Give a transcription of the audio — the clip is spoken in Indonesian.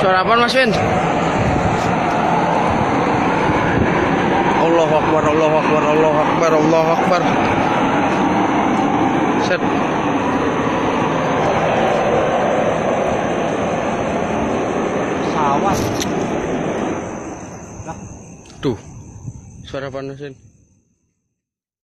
Suara apa Mas Win? Allahu Akbar, Allahu Akbar, Allahu Akbar, Allahu Akbar. Set. Sawah. Tuh. Suara apa Mas Win?